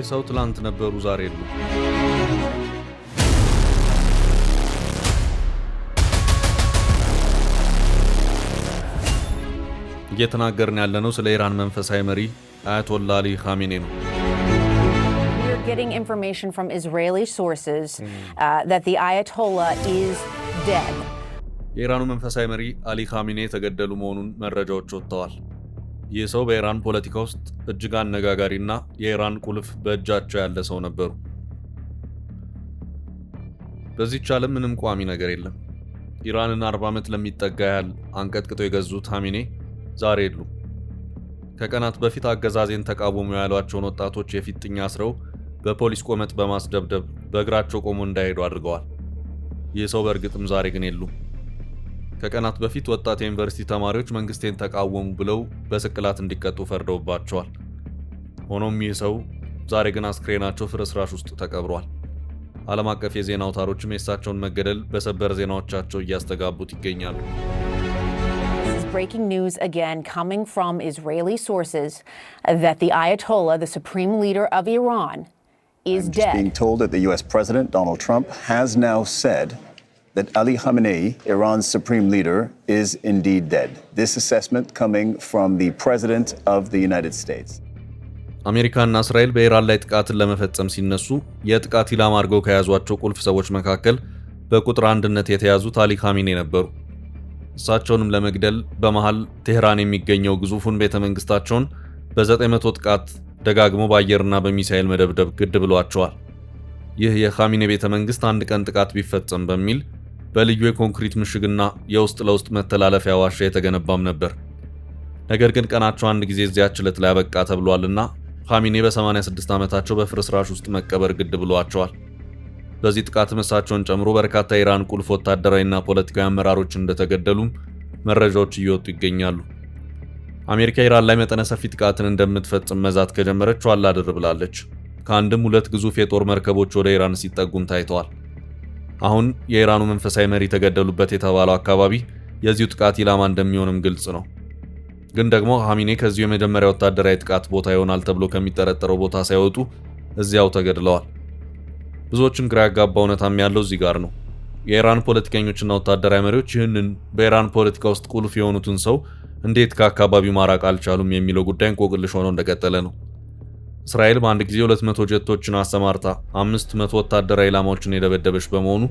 ሰው ትላንት ነበሩ ዛሬ የሉ። እየተናገርን ያለነው ስለ ኢራን መንፈሳዊ መሪ አያቶላ አሊ ኻሜኔ ነው። We're getting information from Israeli sources that the Ayatollah is dead. የኢራኑ መንፈሳዊ መሪ አሊ ኻሜኔ ተገደሉ መሆኑን መረጃዎች ወጥተዋል። ይህ ሰው በኢራን ፖለቲካ ውስጥ እጅግ አነጋጋሪና የኢራን ቁልፍ በእጃቸው ያለ ሰው ነበሩ። በዚህች ዓለም ምንም ቋሚ ነገር የለም። ኢራንን 40 ዓመት ለሚጠጋ ያህል አንቀጥቅጠው የገዙት ኻሜኔ ዛሬ የሉ። ከቀናት በፊት አገዛዜን ተቃወሙ ያሏቸውን ወጣቶች የፊጥኛ አስረው በፖሊስ ቆመጥ በማስደብደብ በእግራቸው ቆሞ እንዳይሄዱ አድርገዋል። ይህ ሰው በእርግጥም ዛሬ ግን የሉ። ከቀናት በፊት ወጣት የዩኒቨርሲቲ ተማሪዎች መንግስቴን ተቃወሙ ብለው በስቅላት እንዲቀጡ ፈርደውባቸዋል። ሆኖም ይህ ሰው ዛሬ ግን አስክሬናቸው ፍርስራሽ ውስጥ ተቀብሯል። ዓለም አቀፍ የዜና አውታሮችም የእሳቸውን መገደል በሰበር ዜናዎቻቸው እያስተጋቡት ይገኛሉ። Breaking news again coming from Israeli sources that the Ayatollah, the supreme leader of Iran, is dead. Being told that the US President Donald Trump has now said that Ali Khamenei, Iran's supreme leader, is indeed dead. This assessment coming from the President of the United States. አሜሪካና እስራኤል በኢራን ላይ ጥቃትን ለመፈጸም ሲነሱ የጥቃት ኢላማ አድርገው ከያዟቸው ቁልፍ ሰዎች መካከል በቁጥር አንድነት የተያዙት አሊ ኻሜኔ ነበሩ። እሳቸውንም ለመግደል በመሃል ቴህራን የሚገኘው ግዙፉን ቤተመንግስታቸውን በ900 ጥቃት ደጋግሞ በአየርና በሚሳኤል መደብደብ ግድ ብሏቸዋል። ይህ የኻሜኔ ቤተመንግስት አንድ ቀን ጥቃት ቢፈጸም በሚል በልዩ የኮንክሪት ምሽግና የውስጥ ለውስጥ መተላለፊያ ዋሻ የተገነባም ነበር። ነገር ግን ቀናቸው አንድ ጊዜ እዚያች ዕለት ላይ አበቃ ተብሏልና ኻሜኔ በ86 ዓመታቸው በፍርስራሽ ውስጥ መቀበር ግድ ብሏቸዋል። በዚህ ጥቃት እሳቸውን ጨምሮ በርካታ የኢራን ቁልፍ ወታደራዊና ፖለቲካዊ አመራሮች እንደተገደሉም መረጃዎች እየወጡ ይገኛሉ። አሜሪካ ኢራን ላይ መጠነ ሰፊ ጥቃትን እንደምትፈጽም መዛት ከጀመረች ዋላ ድር ብላለች። ከአንድም ሁለት ግዙፍ የጦር መርከቦች ወደ ኢራን ሲጠጉም ታይተዋል። አሁን የኢራኑ መንፈሳዊ መሪ ተገደሉበት የተባለው አካባቢ የዚሁ ጥቃት ኢላማ እንደሚሆንም ግልጽ ነው። ግን ደግሞ ኻሜኔ ከዚሁ የመጀመሪያ ወታደራዊ ጥቃት ቦታ ይሆናል ተብሎ ከሚጠረጠረው ቦታ ሳይወጡ እዚያው ተገድለዋል። ብዙዎችን ግራ ያጋባ እውነታም ያለው እዚህ ጋር ነው። የኢራን ፖለቲከኞችና ወታደራዊ መሪዎች ይህንን በኢራን ፖለቲካ ውስጥ ቁልፍ የሆኑትን ሰው እንዴት ከአካባቢው ማራቅ አልቻሉም የሚለው ጉዳይ እንቆቅልሽ ሆኖ እንደቀጠለ ነው። እስራኤል በአንድ ጊዜ 200 ጀቶችን አሰማርታ 500 ወታደራዊ ኢላማዎችን የደበደበች በመሆኑ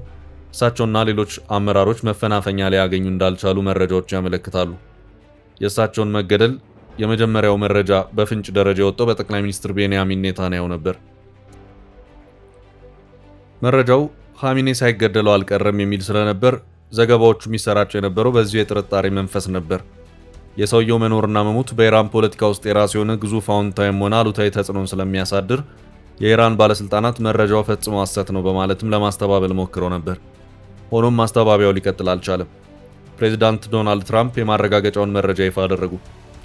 እሳቸውና ሌሎች አመራሮች መፈናፈኛ ሊያገኙ እንዳልቻሉ መረጃዎች ያመለክታሉ። የእሳቸውን መገደል የመጀመሪያው መረጃ በፍንጭ ደረጃ የወጣው በጠቅላይ ሚኒስትር ቤንያሚን ኔታንያሁ ነበር። መረጃው ኻሜኔ ሳይገደሉ አልቀረም የሚል ስለነበር ዘገባዎቹ የሚሰራጩ የነበረው በዚሁ የጥርጣሬ መንፈስ ነበር። የሰውየው መኖርና መሞት በኢራን ፖለቲካ ውስጥ የራሱ የሆነ ግዙፍ አዎንታዊም ሆነ አሉታዊ ተጽዕኖን ስለሚያሳድር የኢራን ባለስልጣናት መረጃው ፈጽሞ ሐሰት ነው በማለትም ለማስተባበል ሞክረው ነበር። ሆኖም ማስተባበያው ሊቀጥል አልቻለም። ፕሬዚዳንት ዶናልድ ትራምፕ የማረጋገጫውን መረጃ ይፋ አደረጉ።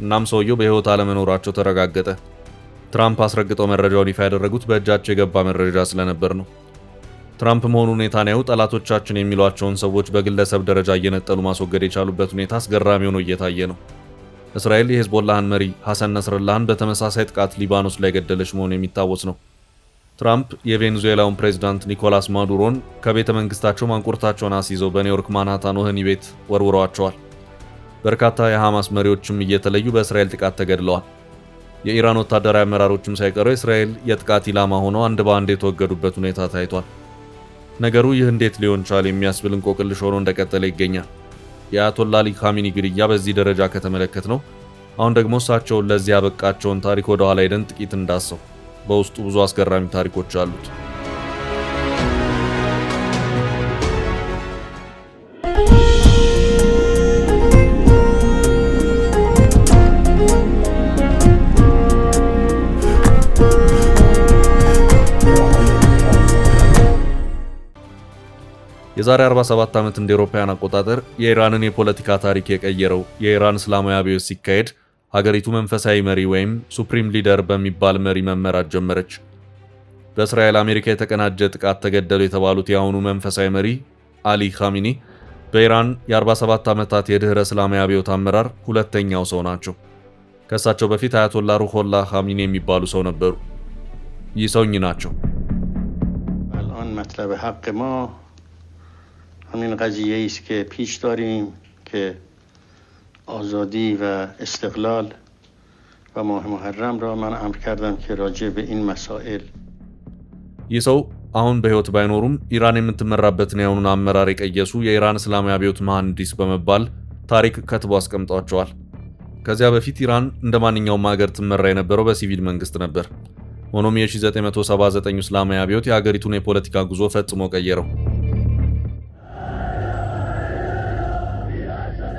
እናም ሰውየው በሕይወት አለመኖራቸው ተረጋገጠ። ትራምፕ አስረግጠው መረጃውን ይፋ ያደረጉት በእጃቸው የገባ መረጃ ስለነበር ነው። ትራምፕ መሆኑ ኔታንያሁ ጠላቶቻችን የሚሏቸውን ሰዎች በግለሰብ ደረጃ እየነጠሉ ማስወገድ የቻሉበት ሁኔታ አስገራሚ ሆኖ እየታየ ነው። እስራኤል የሄዝቦላህን መሪ ሐሰን ነስረላህን በተመሳሳይ ጥቃት ሊባኖስ ላይ ገደለች መሆኑ የሚታወስ ነው። ትራምፕ የቬኔዙዌላውን ፕሬዝዳንት ኒኮላስ ማዱሮን ከቤተ መንግስታቸው ማንቁርታቸውን አስይዘው በኒውዮርክ ማንሃታን ወህኒ ቤት ወርውረዋቸዋል። በርካታ የሐማስ መሪዎችም እየተለዩ በእስራኤል ጥቃት ተገድለዋል። የኢራን ወታደራዊ አመራሮችም ሳይቀሩ የእስራኤል የጥቃት ኢላማ ሆነው አንድ በአንድ የተወገዱበት ሁኔታ ታይቷል። ነገሩ ይህ እንዴት ሊሆን ቻለ የሚያስብል እንቆቅልሽ ሆኖ እንደቀጠለ ይገኛል። የአያቶላ አሊ ኻሜኔ ግድያ በዚህ ደረጃ ከተመለከት ነው። አሁን ደግሞ እሳቸውን ለዚህ ያበቃቸውን ታሪክ ወደ ኋላ ሄደን ጥቂት እንዳሰው። በውስጡ ብዙ አስገራሚ ታሪኮች አሉት። የዛሬ 47 ዓመት እንደ አውሮፓውያን አቆጣጠር የኢራንን የፖለቲካ ታሪክ የቀየረው የኢራን እስላማዊ አብዮት ሲካሄድ ሀገሪቱ መንፈሳዊ መሪ ወይም ሱፕሪም ሊደር በሚባል መሪ መመራት ጀመረች። በእስራኤል አሜሪካ የተቀናጀ ጥቃት ተገደሉ የተባሉት የአሁኑ መንፈሳዊ መሪ አሊ ኻሜኔ በኢራን የ47 ዓመታት የድህረ እስላማዊ አብዮት አመራር ሁለተኛው ሰው ናቸው። ከእሳቸው በፊት አያቶላ ሩሆላ ኻሜኔ የሚባሉ ሰው ነበሩ። ይህ ሰው እኚህ ናቸው። الان مطلب حق ما همین قضیه است که پیش داریم که آزادی و استقلال و ماه محرم را من امر کردم که راجع به این مسائل ይህ ሰው አሁን በህይወት ባይኖሩም ኢራን የምትመራበትን ያውኑን አመራር የቀየሱ የኢራን እስላማዊ አብዮት መሐንዲስ በመባል ታሪክ ከትቦ አስቀምጧቸዋል። ከዚያ በፊት ኢራን እንደማንኛውም ሀገር ትመራ የነበረው በሲቪል መንግስት ነበር። ሆኖም የ1979 እስላማዊ አብዮት የሀገሪቱን የፖለቲካ ጉዞ ፈጽሞ ቀየረው።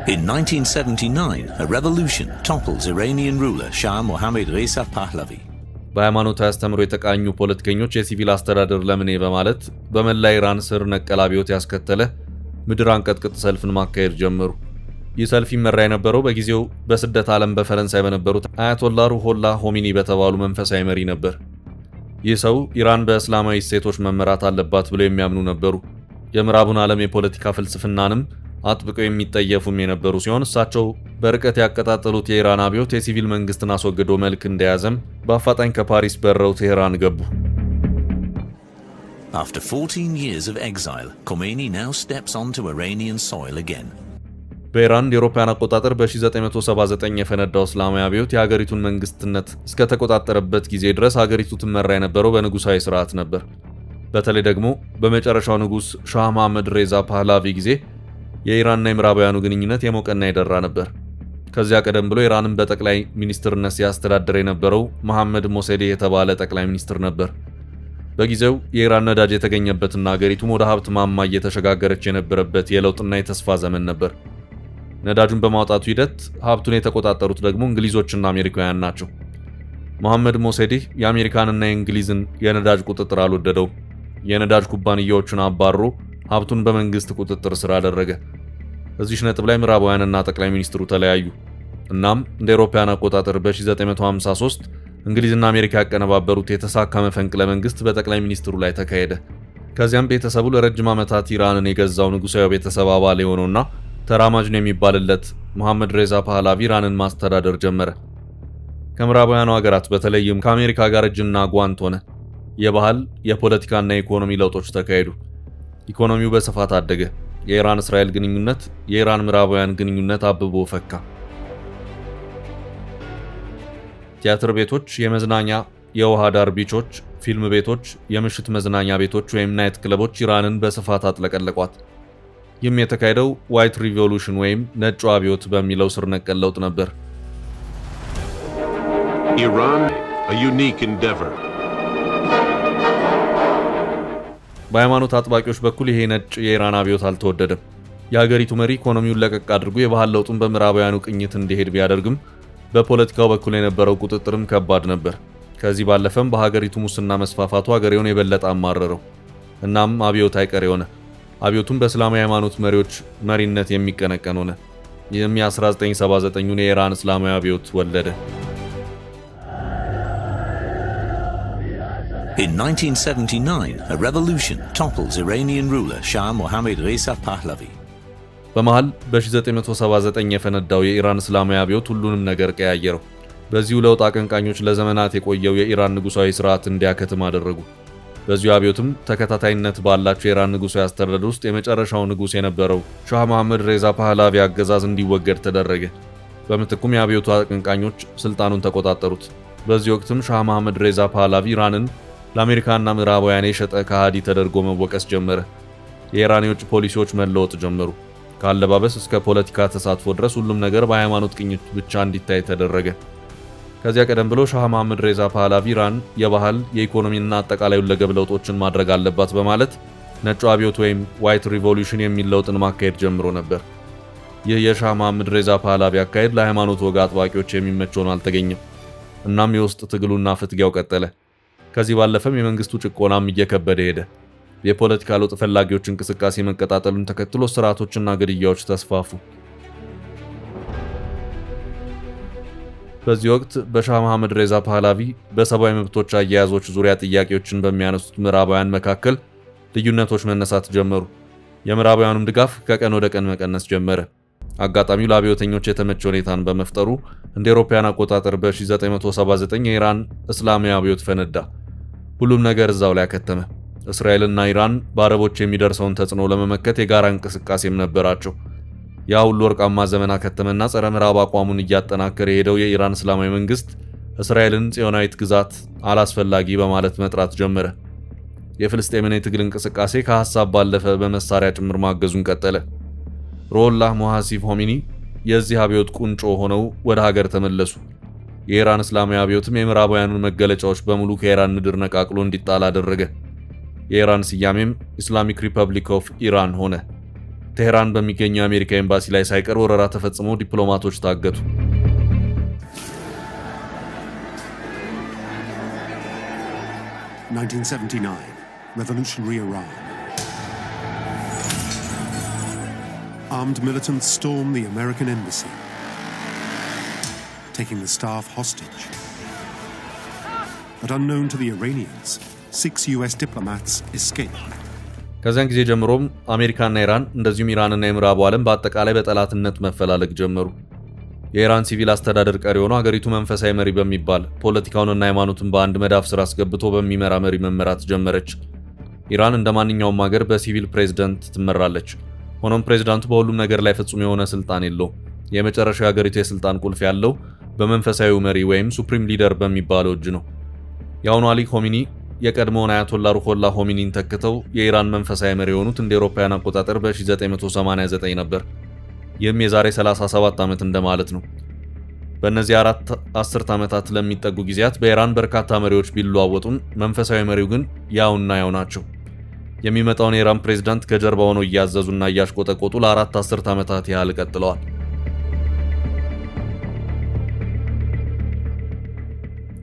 In 1979, a revolution topples Iranian ruler Shah Mohammad Reza Pahlavi. በሃይማኖታዊ አስተምሮ የተቃኙ ፖለቲከኞች የሲቪል አስተዳደር ለምኔ በማለት በመላ ኢራን ስር ነቀል አብዮት ያስከተለ ምድር አንቀጥቅጥ ሰልፍን ማካሄድ ጀመሩ። ይህ ሰልፍ ይመራ የነበረው በጊዜው በስደት ዓለም በፈረንሳይ በነበሩት አያቶላ ሩሆላ ሆሚኒ በተባሉ መንፈሳዊ መሪ ነበር። ይህ ሰው ኢራን በእስላማዊ እሴቶች መመራት አለባት ብለው የሚያምኑ ነበሩ። የምዕራቡን ዓለም የፖለቲካ ፍልስፍናንም አጥብቀው የሚጠየፉም የነበሩ ሲሆን እሳቸው በርቀት ያቀጣጠሉት የኢራን አብዮት የሲቪል መንግስትን አስወግዶ መልክ እንደያዘም በአፋጣኝ ከፓሪስ በረው ቴህራን ገቡ። After 14 years of exile, Khomeini now steps onto Iranian soil again. በኢራን የአውሮፓውያን አቆጣጠር በ1979 የፈነዳው እስላማዊ አብዮት የሀገሪቱን መንግስትነት እስከ ተቆጣጠረበት ጊዜ ድረስ ሀገሪቱ ትመራ የነበረው በንጉሳዊ ስርዓት ነበር። በተለይ ደግሞ በመጨረሻው ንጉስ ሻህ መሐመድ ሬዛ ፓህላቪ ጊዜ የኢራንና የምዕራባውያኑ ግንኙነት የሞቀና የደራ ነበር። ከዚያ ቀደም ብሎ ኢራንን በጠቅላይ ሚኒስትርነት ሲያስተዳድር የነበረው መሐመድ ሞሴዴ የተባለ ጠቅላይ ሚኒስትር ነበር። በጊዜው የኢራን ነዳጅ የተገኘበትና ሀገሪቱም ወደ ሀብት ማማ እየተሸጋገረች የነበረበት የለውጥና የተስፋ ዘመን ነበር። ነዳጁን በማውጣቱ ሂደት ሀብቱን የተቆጣጠሩት ደግሞ እንግሊዞችና አሜሪካውያን ናቸው። መሐመድ ሞሴዴ የአሜሪካንና የእንግሊዝን የነዳጅ ቁጥጥር አልወደደውም። የነዳጅ ኩባንያዎቹን አባሮ ሀብቱን በመንግስት ቁጥጥር ስር አደረገ። እዚህ ነጥብ ላይ ምዕራባውያንና ጠቅላይ ሚኒስትሩ ተለያዩ። እናም እንደ አውሮፓውያን አቆጣጠር በ1953 እንግሊዝና አሜሪካ ያቀነባበሩት የተሳካ መፈንቅለ መንግስት በጠቅላይ ሚኒስትሩ ላይ ተካሄደ። ከዚያም ቤተሰቡ ለረጅም ዓመታት ኢራንን የገዛው ንጉሳዊ ቤተሰብ አባል የሆነውና ተራማጅ ነው የሚባልለት መሐመድ ሬዛ ፓህላቪ ኢራንን ማስተዳደር ጀመረ። ከምዕራባውያኑ ሀገራት በተለይም ከአሜሪካ ጋር እጅና ጓንት ሆነ። የባህል የፖለቲካና የኢኮኖሚ ለውጦች ተካሄዱ። ኢኮኖሚው በስፋት አደገ። የኢራን እስራኤል ግንኙነት፣ የኢራን ምዕራባውያን ግንኙነት አብቦ ፈካ። ቲያትር ቤቶች፣ የመዝናኛ የውሃ ዳር ቢቾች፣ ፊልም ቤቶች፣ የምሽት መዝናኛ ቤቶች ወይም ናይት ክለቦች ኢራንን በስፋት አጥለቀለቋት። ይህም የተካሄደው ዋይት ሪቮሉሽን ወይም ነጩ አብዮት በሚለው ስር ነቀል ለውጥ ነበር። Iran, a unique endeavor. በሃይማኖት አጥባቂዎች በኩል ይሄ ነጭ የኢራን አብዮት አልተወደደም። የሀገሪቱ መሪ ኢኮኖሚውን ለቀቅ አድርጎ የባህል ለውጡን በምዕራባውያኑ ቅኝት እንዲሄድ ቢያደርግም በፖለቲካው በኩል የነበረው ቁጥጥርም ከባድ ነበር። ከዚህ ባለፈም በሀገሪቱ ሙስና መስፋፋቱ ሀገሬውን የበለጠ አማረረው። እናም አብዮት አይቀሬ ሆነ። አብዮቱም በእስላማዊ ሃይማኖት መሪዎች መሪነት የሚቀነቀን ሆነ። ይህም የ1979ን የኢራን እስላማዊ አብዮት ወለደ። In 1979, a revolution topples Iranian ruler Shah Mohammad Reza Pahlavi. በመሃል በ1979 የፈነዳው የኢራን እስላማዊ አብዮት ሁሉንም ነገር ቀያየረው። በዚሁ ለውጥ አቀንቃኞች ለዘመናት የቆየው የኢራን ንጉሳዊ ስርዓት እንዲያከትም አደረጉ። በዚሁ አብዮትም ተከታታይነት ባላቸው የኢራን ንጉሳዊ አስተዳደር ውስጥ የመጨረሻው ንጉስ የነበረው ሻህ መሐመድ ሬዛ ፓህላቪ አገዛዝ እንዲወገድ ተደረገ። በምትኩም የአብዮቱ አቀንቃኞች ስልጣኑን ተቆጣጠሩት። በዚህ ወቅትም ሻህ መሐመድ ሬዛ ፓህላቪ ኢራንን ለአሜሪካና ምዕራባውያን የሸጠ ከሃዲ ተደርጎ መወቀስ ጀመረ። የኢራን የውጭ ፖሊሲዎች መለወጥ ጀመሩ። ከአለባበስ እስከ ፖለቲካ ተሳትፎ ድረስ ሁሉም ነገር በሃይማኖት ቅኝት ብቻ እንዲታይ ተደረገ። ከዚያ ቀደም ብሎ ሻህ መሐመድ ሬዛ ፓህላቪ ኢራን የባህል የኢኮኖሚና አጠቃላይ ሁለገብ ለውጦችን ማድረግ አለባት በማለት ነጩ አብዮት ወይም ዋይት ሪቮሉሽን የሚል ለውጥን ማካሄድ ጀምሮ ነበር። ይህ የሻህ መሐመድ ሬዛ ፓህላቪ አካሄድ ለሃይማኖት ወግ አጥባቂዎች የሚመች ሆኖ አልተገኘም። እናም የውስጥ ትግሉና ፍትጊያው ቀጠለ። ከዚህ ባለፈም የመንግስቱ ጭቆናም እየከበደ ሄደ። የፖለቲካ ለውጥ ፈላጊዎች እንቅስቃሴ መቀጣጠሉን ተከትሎ ስርዓቶችና ግድያዎች ተስፋፉ። በዚህ ወቅት በሻህ መሐመድ ሬዛ ፓህላቪ በሰብአዊ መብቶች አያያዞች ዙሪያ ጥያቄዎችን በሚያነሱት ምዕራባውያን መካከል ልዩነቶች መነሳት ጀመሩ። የምዕራባውያኑም ድጋፍ ከቀን ወደ ቀን መቀነስ ጀመረ። አጋጣሚው ለአብዮተኞች የተመቸ ሁኔታን በመፍጠሩ እንደ አውሮፓውያን አቆጣጠር በ1979 የኢራን እስላማዊ አብዮት ፈነዳ። ሁሉም ነገር እዛው ላይ አከተመ። እስራኤልና ኢራን በአረቦች የሚደርሰውን ተጽዕኖ ለመመከት የጋራ እንቅስቃሴም ነበራቸው። ያ ሁሉ ወርቃማ ዘመን አከተመና ጸረ ምዕራብ አቋሙን እያጠናከረ የሄደው የኢራን እስላማዊ መንግስት እስራኤልን ጽዮናዊት ግዛት አላስፈላጊ በማለት መጥራት ጀመረ። የፍልስጤምን የትግል እንቅስቃሴ ከሐሳብ ባለፈ በመሳሪያ ጭምር ማገዙን ቀጠለ። ሩሆላህ ሙሐሲብ ሆሚኒ የዚህ አብዮት ቁንጮ ሆነው ወደ ሀገር ተመለሱ። የኢራን እስላማዊ አብዮትም የምዕራባውያኑን መገለጫዎች በሙሉ ከኢራን ምድር ነቃቅሎ እንዲጣል አደረገ። የኢራን ስያሜም ኢስላሚክ ሪፐብሊክ ኦፍ ኢራን ሆነ። ቴህራን በሚገኘው የአሜሪካ ኤምባሲ ላይ ሳይቀር ወረራ ተፈጽሞ ዲፕሎማቶች ታገቱ። Revolutionary Iran. Armed militants stormed the American embassy, taking the staff hostage. But unknown to the Iranians, 6 US diplomats escaped. ከዚያን ጊዜ ጀምሮም አሜሪካና ኢራን እንደዚሁም ኢራንና የምዕራቡ ዓለም በአጠቃላይ በጠላትነት መፈላለግ ጀመሩ። የኢራን ሲቪል አስተዳደር ቀሪ ሆኖ ሀገሪቱ መንፈሳዊ መሪ በሚባል ፖለቲካውንና ሃይማኖትን በአንድ መዳፍ ስር አስገብቶ በሚመራ መሪ መመራት ጀመረች። ኢራን እንደ ማንኛውም ሀገር በሲቪል ፕሬዝዳንት ትመራለች። ሆኖም ፕሬዝዳንቱ በሁሉም ነገር ላይ ፍጹም የሆነ ስልጣን የለውም። የመጨረሻው የሀገሪቱ የስልጣን ቁልፍ ያለው በመንፈሳዊው መሪ ወይም ሱፕሪም ሊደር በሚባለው እጅ ነው። የአሁኑ አሊ ሆሚኒ የቀድሞውን አያቶላ ሩሆላህ ሆሚኒን ተክተው የኢራን መንፈሳዊ መሪ የሆኑት እንደ አውሮፓውያን አቆጣጠር በ1989 ነበር። ይህም የዛሬ 37 ዓመት እንደማለት ነው። በእነዚህ 4 አስርት ዓመታት ለሚጠጉ ጊዜያት በኢራን በርካታ መሪዎች ቢለዋወጡም መንፈሳዊ መሪው ግን ያውና ያው ናቸው። የሚመጣውን የኢራን ፕሬዝዳንት ከጀርባ ሆነው እያዘዙና እያሽቆጠቆጡ ለ4 አስርት ዓመታት ያህል ቀጥለዋል።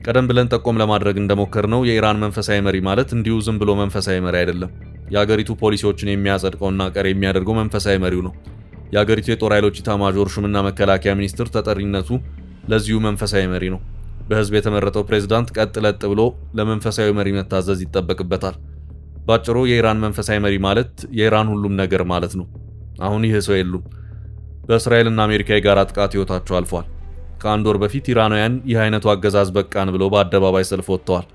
ቀደም ብለን ጠቆም ለማድረግ እንደሞከርነው የኢራን መንፈሳዊ መሪ ማለት እንዲሁ ዝም ብሎ መንፈሳዊ መሪ አይደለም። የሀገሪቱ ፖሊሲዎችን የሚያጸድቀውና ቀሪ የሚያደርገው መንፈሳዊ መሪው ነው። የሀገሪቱ የጦር ኃይሎች ኢታማዦር ሹምና መከላከያ ሚኒስትር ተጠሪነቱ ለዚሁ መንፈሳዊ መሪ ነው። በህዝብ የተመረጠው ፕሬዝዳንት ቀጥ ለጥ ብሎ ለመንፈሳዊ መሪ መታዘዝ ይጠበቅበታል። ባጭሩ የኢራን መንፈሳዊ መሪ ማለት የኢራን ሁሉም ነገር ማለት ነው። አሁን ይህ ሰው የሉም። በእስራኤልና አሜሪካ የጋራ ጥቃት ህይወታቸው አልፏል። ከአንድ ወር በፊት ኢራናውያን ይህ አይነቱ አገዛዝ በቃን ብለው በአደባባይ ሰልፍ ወጥተዋል።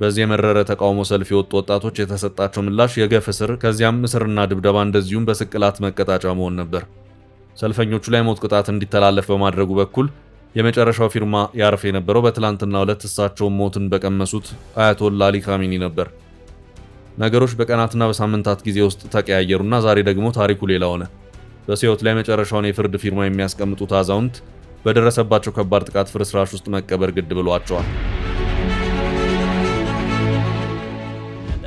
በዚህ የመረረ ተቃውሞ ሰልፍ የወጡ ወጣቶች የተሰጣቸው ምላሽ የገፍ እስር፣ ከዚያም እስርና ድብደባ እንደዚሁም በስቅላት መቀጣጫ መሆን ነበር። ሰልፈኞቹ ላይ ሞት ቅጣት እንዲተላለፍ በማድረጉ በኩል የመጨረሻው ፊርማ ያርፍ የነበረው በትላንትናው ዕለት እሳቸውን ሞትን በቀመሱት አያቶላ አሊ ካሚኒ ነበር። ነገሮች በቀናትና በሳምንታት ጊዜ ውስጥ ተቀያየሩና ዛሬ ደግሞ ታሪኩ ሌላ ሆነ። በሲዮት ላይ መጨረሻውን የፍርድ ፊርማ የሚያስቀምጡት አዛውንት በደረሰባቸው ከባድ ጥቃት ፍርስራሽ ውስጥ መቀበር ግድ ብሏቸዋል።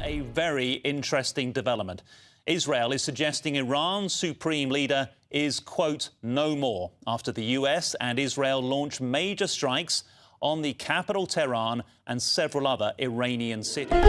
A very interesting development. Israel is suggesting Iran's supreme leader is, quote, no more after the US and Israel launched major strikes on the capital Tehran and several other Iranian cities.